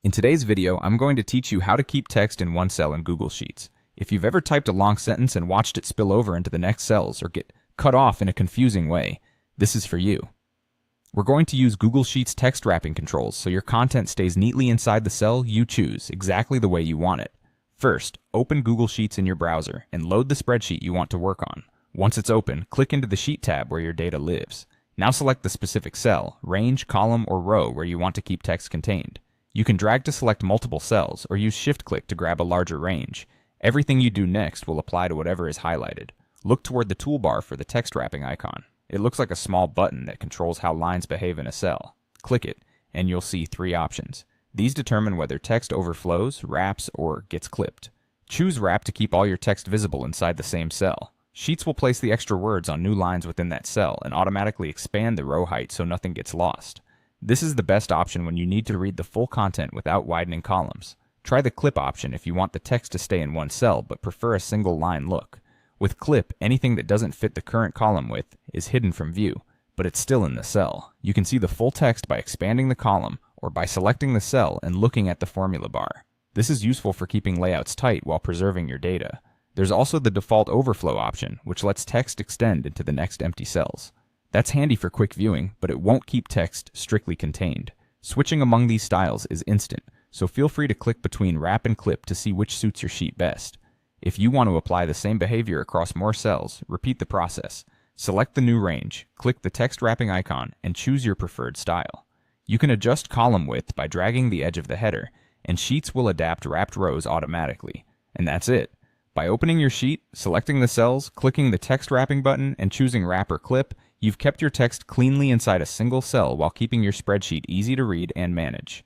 In today's video, I'm going to teach you how to keep text in one cell in Google Sheets. If you've ever typed a long sentence and watched it spill over into the next cells or get cut off in a confusing way, this is for you. We're going to use Google Sheets text wrapping controls so your content stays neatly inside the cell you choose, exactly the way you want it. First, open Google Sheets in your browser and load the spreadsheet you want to work on. Once it's open, click into the Sheet tab where your data lives. Now select the specific cell, range, column, or row where you want to keep text contained. You can drag to select multiple cells or use Shift-click to grab a larger range. Everything you do next will apply to whatever is highlighted. Look toward the toolbar for the text wrapping icon. It looks like a small button that controls how lines behave in a cell. Click it, and you'll see three options. These determine whether text overflows, wraps, or gets clipped. Choose Wrap to keep all your text visible inside the same cell. Sheets will place the extra words on new lines within that cell and automatically expand the row height so nothing gets lost. This is the best option when you need to read the full content without widening columns. Try the Clip option if you want the text to stay in one cell but prefer a single line look. With Clip, anything that doesn't fit the current column width is hidden from view, but it's still in the cell. You can see the full text by expanding the column or by selecting the cell and looking at the formula bar. This is useful for keeping layouts tight while preserving your data. There's also the default overflow option, which lets text extend into the next empty cells. That's handy for quick viewing, but it won't keep text strictly contained. Switching among these styles is instant, so feel free to click between Wrap and Clip to see which suits your sheet best. If you want to apply the same behavior across more cells, repeat the process. Select the new range, click the text wrapping icon, and choose your preferred style. You can adjust column width by dragging the edge of the header, and Sheets will adapt wrapped rows automatically. And that's it. By opening your sheet, selecting the cells, clicking the text wrapping button, and choosing Wrap or Clip, you've kept your text cleanly inside a single cell while keeping your spreadsheet easy to read and manage.